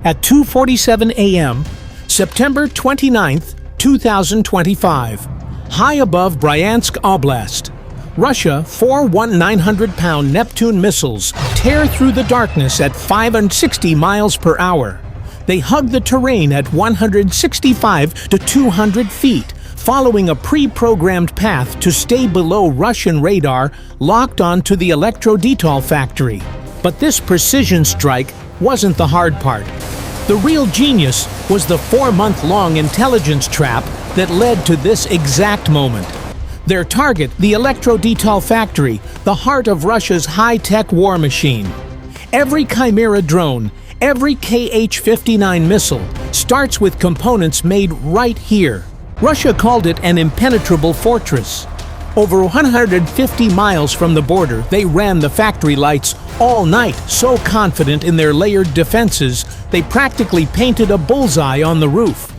At 2:47 a.m., September 29, 2025, high above Bryansk Oblast, Russia, 4 1,900-pound Neptune missiles tear through the darkness at 560 miles per hour. They hug the terrain at 165 to 200 feet, following a pre-programmed path to stay below Russian radar locked onto the electro-detol factory. But this precision strike wasn't the hard part. The real genius was the 4-month-long intelligence trap that led to this exact moment. Their target, the electro-detol factory, the heart of Russia's high-tech war machine. Every Chimera drone, every Kh-59 missile starts with components made right here. Russia called it an impenetrable fortress. Over 150 miles from the border, they ran the factory lights all night, so confident in their layered defenses, they practically painted a bullseye on the roof.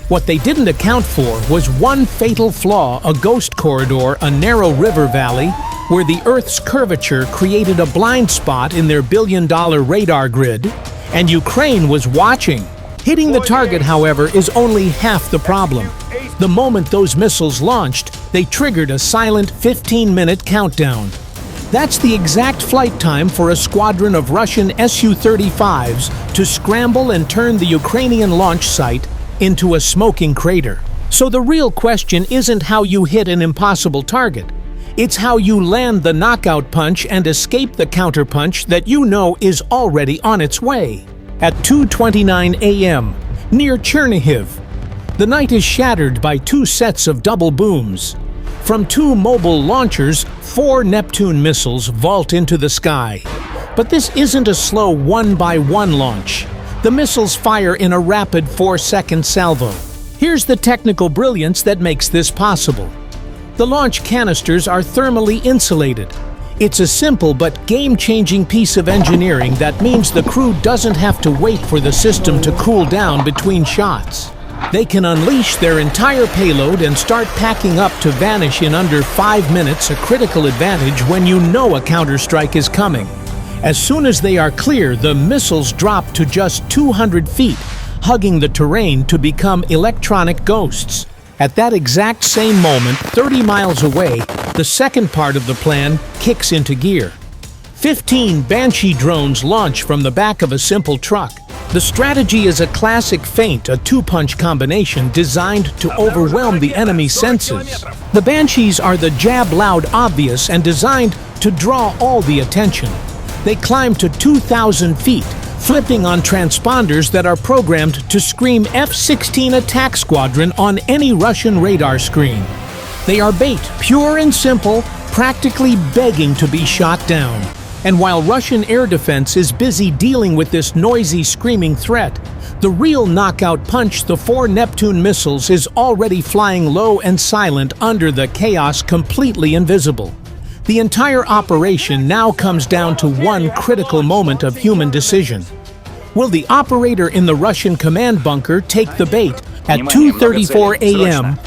What they didn't account for was one fatal flaw: a ghost corridor, a narrow river valley, where the Earth's curvature created a blind spot in their billion-dollar radar grid, and Ukraine was watching. Hitting the target, however, is only half the problem. The moment those missiles launched, they triggered a silent 15-minute countdown. That's the exact flight time for a squadron of Russian Su-35s to scramble and turn the Ukrainian launch site into a smoking crater. So the real question isn't how you hit an impossible target. It's how you land the knockout punch and escape the counterpunch that you know is already on its way. At 2:29 a.m., near Chernihiv, the night is shattered by 2 sets of double booms. From 2 mobile launchers, 4 Neptune missiles vault into the sky. But this isn't a slow one-by-one launch. The missiles fire in a rapid 4-second salvo. Here's the technical brilliance that makes this possible. The launch canisters are thermally insulated. It's a simple but game-changing piece of engineering that means the crew doesn't have to wait for the system to cool down between shots. They can unleash their entire payload and start packing up to vanish in under 5 minutes, a critical advantage when you know a counterstrike is coming. As soon as they are clear, the missiles drop to just 200 feet, hugging the terrain to become electronic ghosts. At that exact same moment, 30 miles away, the second part of the plan kicks into gear. 15 Banshee drones launch from the back of a simple truck. The strategy is a classic feint, a 2-punch combination designed to overwhelm the enemy's senses. The Banshees are the jab loud obvious and designed to draw all the attention. They climb to 2,000 feet, flipping on transponders that are programmed to scream F-16 attack squadron on any Russian radar screen. They are bait, pure and simple, practically begging to be shot down. And while Russian air defense is busy dealing with this noisy, screaming threat, the real knockout punch, the 4 Neptune missiles, is already flying low and silent under the chaos, completely invisible. The entire operation now comes down to one critical moment of human decision. Will the operator in the Russian command bunker take the bait? At 2:34 a.m.,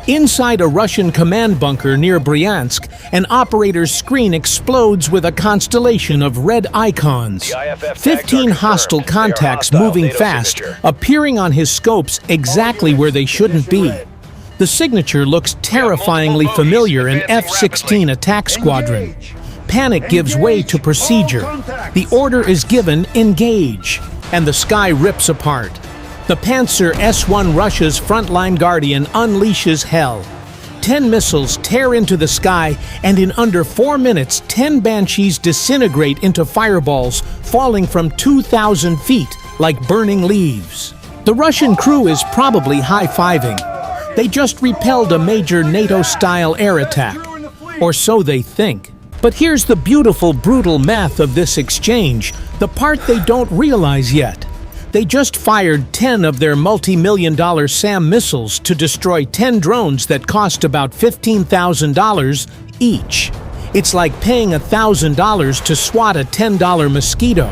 inside a Russian command bunker near Bryansk, an operator's screen explodes with a constellation of red icons. 15 hostile contacts moving fast, appearing on his scopes exactly where they shouldn't be. The signature looks terrifyingly familiar: an F-16 attack squadron. Panic gives way to procedure. The order is given, engage, and the sky rips apart. The Panzer S-1, Russia's frontline guardian, unleashes hell. 10 missiles tear into the sky, and in under 4 minutes, 10 Banshees disintegrate into fireballs, falling from 2,000 feet like burning leaves. The Russian crew is probably high-fiving. They just repelled a major NATO-style air attack. Or so they think. But here's the beautiful, brutal math of this exchange, the part they don't realize yet. They just fired 10 of their multi-million-dollar SAM missiles to destroy 10 drones that cost about $15,000 each. It's like paying $1,000 to swat a $10 mosquito.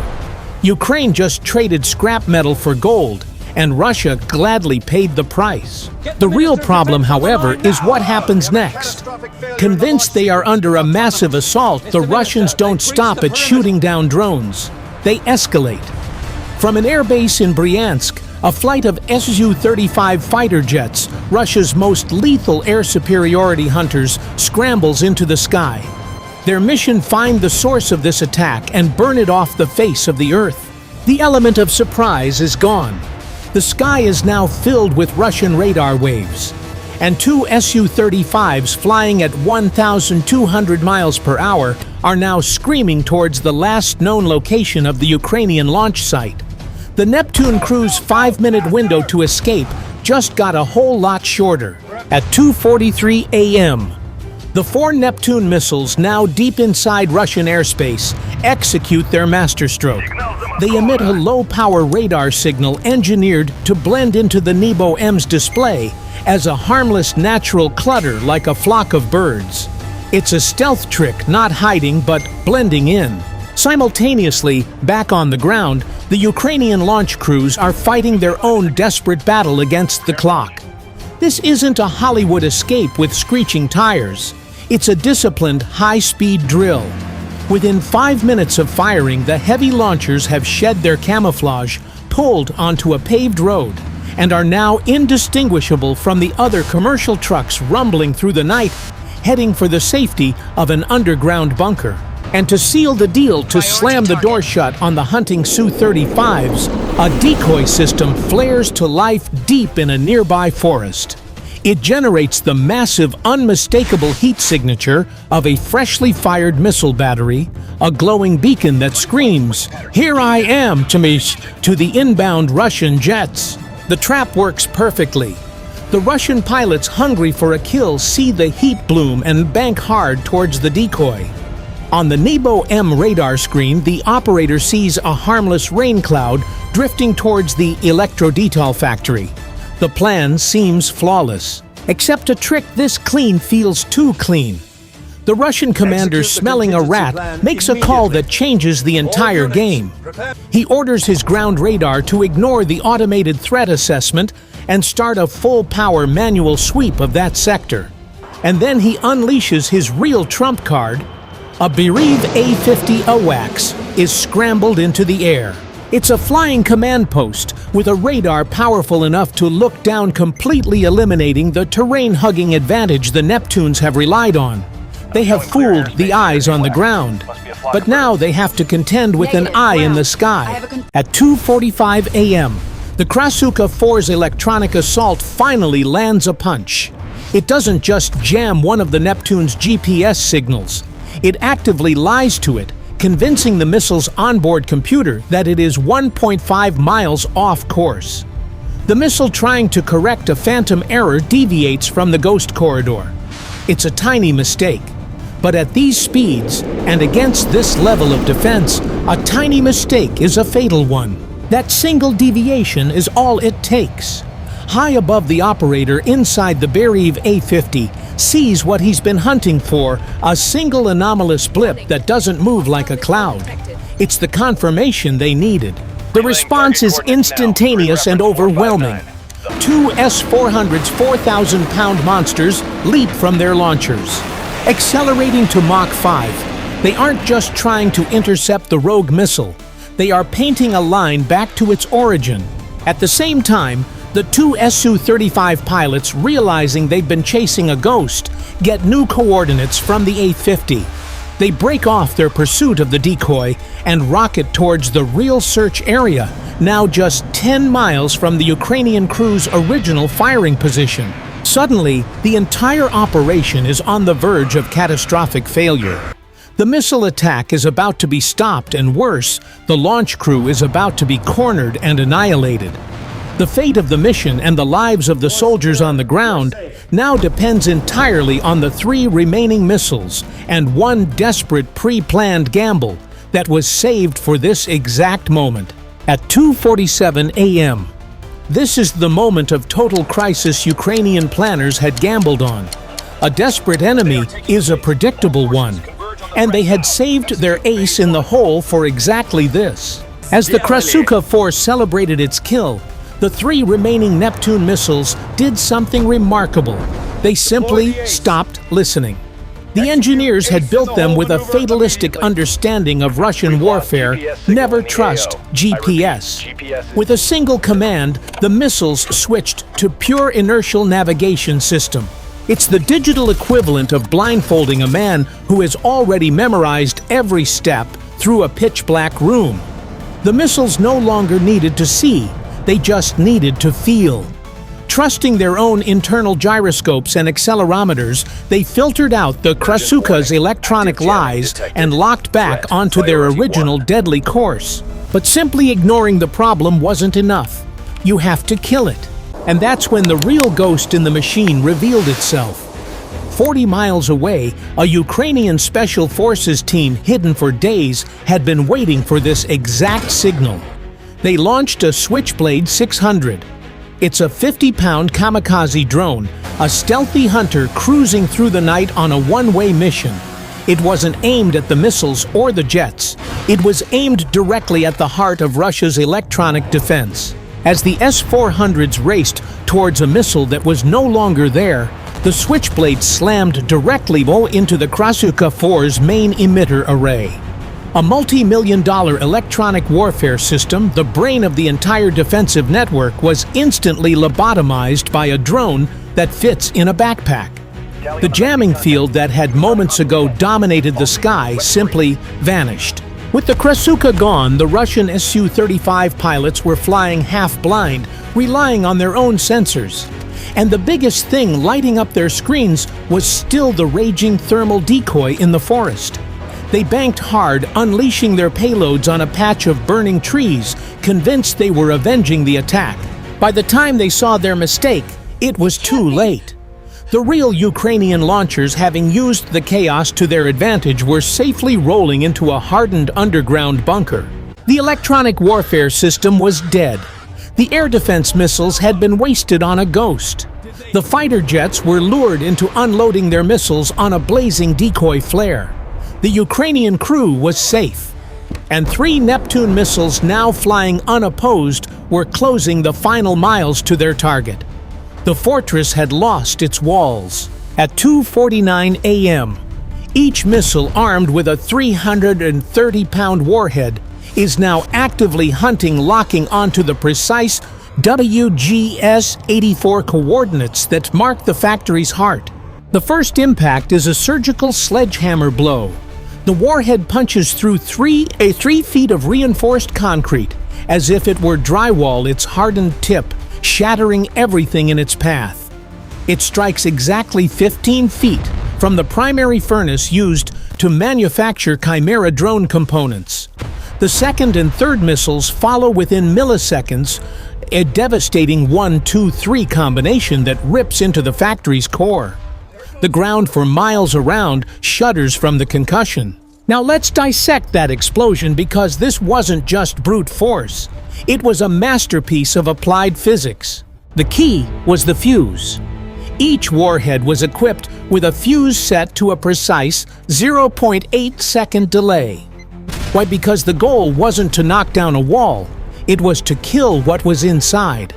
Ukraine just traded scrap metal for gold, and Russia gladly paid the price. The real problem, however, is what happens next. Convinced they are under a massive assault, the Russians don't stop at shooting down drones. They escalate. From an airbase in Bryansk, a flight of Su-35 fighter jets, Russia's most lethal air superiority hunters, scrambles into the sky. Their mission: find the source of this attack and burn it off the face of the Earth. The element of surprise is gone. The sky is now filled with Russian radar waves, and two Su-35s flying at 1,200 miles per hour are now screaming towards the last known location of the Ukrainian launch site. The Neptune crew's 5-minute window to escape just got a whole lot shorter. At 2:43 a.m., the 4 Neptune missiles, now deep inside Russian airspace, execute their masterstroke. They emit a low-power radar signal engineered to blend into the Nebo-M's display as a harmless natural clutter like a flock of birds. It's a stealth trick, not hiding but blending in. Simultaneously, back on the ground, the Ukrainian launch crews are fighting their own desperate battle against the clock. This isn't a Hollywood escape with screeching tires. It's a disciplined, high-speed drill. Within 5 minutes of firing, the heavy launchers have shed their camouflage, pulled onto a paved road, and are now indistinguishable from the other commercial trucks rumbling through the night, heading for the safety of an underground bunker. And to seal the deal, to slam the door shut on the hunting Su-35s, a decoy system flares to life deep in a nearby forest. It generates the massive, unmistakable heat signature of a freshly fired missile battery, a glowing beacon that screams, "Here I am, Tamish," to the inbound Russian jets. The trap works perfectly. The Russian pilots, hungry for a kill, see the heat bloom and bank hard towards the decoy. On the Nebo-M radar screen, the operator sees a harmless rain cloud drifting towards the electro-detail factory. The plan seems flawless, except a trick this clean feels too clean. The Russian commander, smelling a rat, makes a call that changes the entire game. He orders his ground radar to ignore the automated threat assessment and start a full-power manual sweep of that sector. And then he unleashes his real trump card. A Bereave A-50 AWACS is scrambled into the air. It's a flying command post with a radar powerful enough to look down, completely eliminating the terrain-hugging advantage the Neptunes have relied on. They have fooled the eyes on the ground, but now they have to contend with an eye in the sky. At 2:45 a.m., the Krasuka 4's electronic assault finally lands a punch. It doesn't just jam one of the Neptune's GPS signals. It actively lies to it, convincing the missile's onboard computer that it is 1.5 miles off course. The missile, trying to correct a phantom error, deviates from the ghost corridor. It's a tiny mistake, but at these speeds and against this level of defense, a tiny mistake is a fatal one. That single deviation is all it takes. High above the operator, inside the Bereave A-50, sees what he's been hunting for, a single anomalous blip that doesn't move like a cloud. It's the confirmation they needed. The response is instantaneous and overwhelming. Two S-400's 4,000-pound monsters leap from their launchers. Accelerating to Mach 5, they aren't just trying to intercept the rogue missile. They are painting a line back to its origin. At the same time, the two Su-35 pilots, realizing they've been chasing a ghost, get new coordinates from the A-50. They break off their pursuit of the decoy and rocket towards the real search area, now just 10 miles from the Ukrainian crew's original firing position. Suddenly, the entire operation is on the verge of catastrophic failure. The missile attack is about to be stopped, and worse, the launch crew is about to be cornered and annihilated. The fate of the mission and the lives of the soldiers on the ground now depends entirely on the 3 remaining missiles and one desperate pre-planned gamble that was saved for this exact moment. At 2:47 a.m., this is the moment of total crisis Ukrainian planners had gambled on. A desperate enemy is a predictable one, and they had saved their ace in the hole for exactly this. As the Krasuka 4 celebrated its kill, the 3 remaining Neptune missiles did something remarkable. They simply stopped listening. The engineers had built them with a fatalistic understanding of Russian warfare: never trust GPS. With a single command, the missiles switched to pure inertial navigation system. It's the digital equivalent of blindfolding a man who has already memorized every step through a pitch-black room. The missiles no longer needed to see, they just needed to feel. Trusting their own internal gyroscopes and accelerometers, they filtered out the Krasuka's electronic lies and locked back onto their original deadly course. But simply ignoring the problem wasn't enough. You have to kill it. And that's when the real ghost in the machine revealed itself. 40 miles away, a Ukrainian Special Forces team hidden for days had been waiting for this exact signal. They launched a Switchblade 600. It's a 50-pound kamikaze drone, a stealthy hunter cruising through the night on a one-way mission. It wasn't aimed at the missiles or the jets. It was aimed directly at the heart of Russia's electronic defense. As the S-400s raced towards a missile that was no longer there, the Switchblade slammed directly into the Krasuka 4's main emitter array. A multi-million-dollar electronic warfare system, the brain of the entire defensive network, was instantly lobotomized by a drone that fits in a backpack. The jamming field that had moments ago dominated the sky simply vanished. With the Krasuka gone, the Russian Su-35 pilots were flying half-blind, relying on their own sensors. And the biggest thing lighting up their screens was still the raging thermal decoy in the forest. They banked hard, unleashing their payloads on a patch of burning trees, convinced they were avenging the attack. By the time they saw their mistake, it was too late. The real Ukrainian launchers, having used the chaos to their advantage, were safely rolling into a hardened underground bunker. The electronic warfare system was dead. The air defense missiles had been wasted on a ghost. The fighter jets were lured into unloading their missiles on a blazing decoy flare. The Ukrainian crew was safe. And 3 Neptune missiles, now flying unopposed, were closing the final miles to their target. The fortress had lost its walls. At 2:49 a.m., each missile, armed with a 330-pound warhead, is now actively hunting, locking onto the precise WGS-84 coordinates that mark the factory's heart. The first impact is a surgical sledgehammer blow. The warhead punches through 3 feet of reinforced concrete, as if it were drywall, its hardened tip shattering everything in its path. It strikes exactly 15 feet from the primary furnace used to manufacture Chimera drone components. The second and third missiles follow within milliseconds, a devastating 1-2-3 combination that rips into the factory's core. The ground for miles around shudders from the concussion. Now let's dissect that explosion, because this wasn't just brute force. It was a masterpiece of applied physics. The key was the fuse. Each warhead was equipped with a fuse set to a precise 0.8-second delay. Why? Because the goal wasn't to knock down a wall, it was to kill what was inside.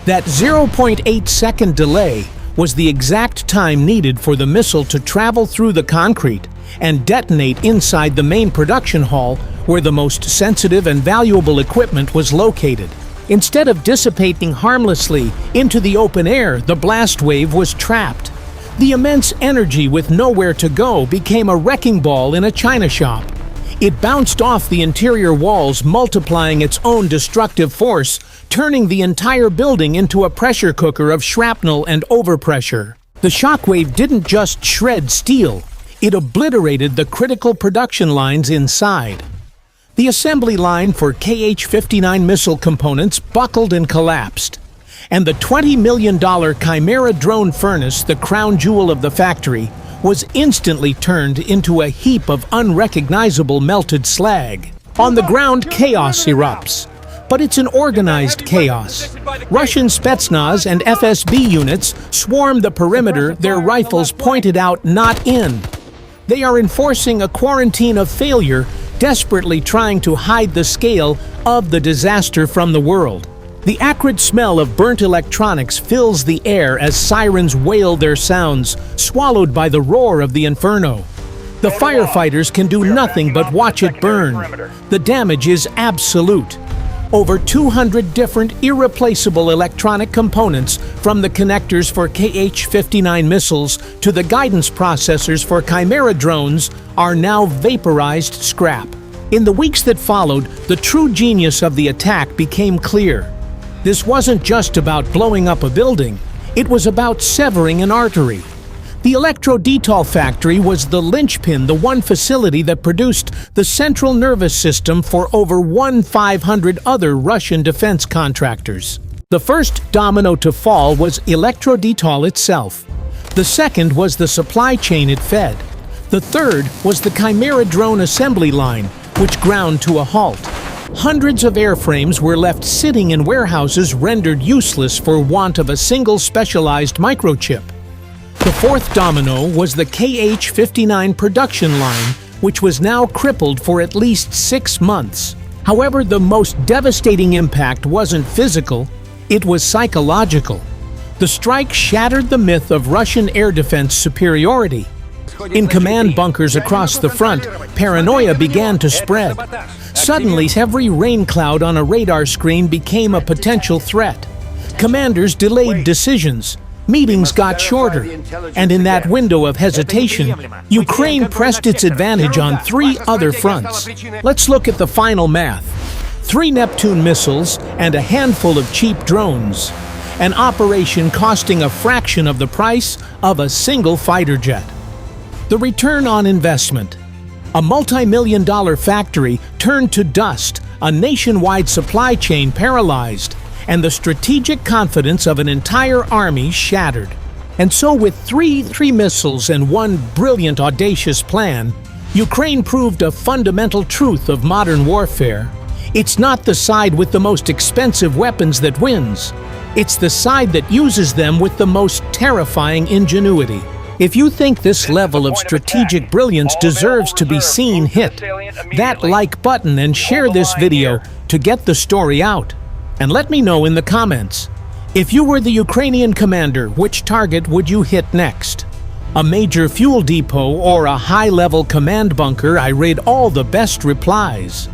That 0.8-second delay was the exact time needed for the missile to travel through the concrete and detonate inside the main production hall, where the most sensitive and valuable equipment was located. Instead of dissipating harmlessly into the open air, the blast wave was trapped. The immense energy with nowhere to go became a wrecking ball in a china shop. It bounced off the interior walls, multiplying its own destructive force, turning the entire building into a pressure cooker of shrapnel and overpressure. The shockwave didn't just shred steel, it obliterated the critical production lines inside. The assembly line for Kh-59 missile components buckled and collapsed, and the $20 million Chimera drone furnace, the crown jewel of the factory, was instantly turned into a heap of unrecognizable melted slag. On the ground, chaos erupts. But it's an organized chaos. Russian Spetsnaz and FSB units swarm the perimeter, their rifles pointed out, not in. They are enforcing a quarantine of failure, desperately trying to hide the scale of the disaster from the world. The acrid smell of burnt electronics fills the air as sirens wail their sounds, swallowed by the roar of the inferno. The firefighters can do nothing but watch it burn. The damage is absolute. Over 200 different irreplaceable electronic components, from the connectors for Kh-59 missiles to the guidance processors for Chimera drones, are now vaporized scrap. In the weeks that followed, the true genius of the attack became clear. This wasn't just about blowing up a building, it was about severing an artery. The Electro-Detol factory was the linchpin, the one facility that produced the central nervous system for over 1,500 other Russian defense contractors. The first domino to fall was Electro-Detol itself. The second was the supply chain it fed. The third was the Chimera drone assembly line, which ground to a halt. Hundreds of airframes were left sitting in warehouses rendered useless for want of a single specialized microchip. The fourth domino was the Kh-59 production line, which was now crippled for at least 6 months. However, the most devastating impact wasn't physical, it was psychological. The strike shattered the myth of Russian air defense superiority. In command bunkers across the front, paranoia began to spread. Suddenly, every rain cloud on a radar screen became a potential threat. Commanders delayed decisions. Meetings got shorter, and in that window of hesitation, Ukraine pressed its advantage on 3 other fronts. Let's look at the final math. 3 Neptune missiles and a handful of cheap drones. An operation costing a fraction of the price of a single fighter jet. The return on investment. A multi-million-dollar factory turned to dust, a nationwide supply chain paralyzed, and the strategic confidence of an entire army shattered. And so with three missiles and 1 brilliant, audacious plan, Ukraine proved a fundamental truth of modern warfare. It's not the side with the most expensive weapons that wins. It's the side that uses them with the most terrifying ingenuity. If you think this level of strategic brilliance deserves to be seen, hit that like button and share this video to get the story out. And let me know in the comments. If you were the Ukrainian commander, which target would you hit next? A major fuel depot or a high-level command bunker? I read all the best replies.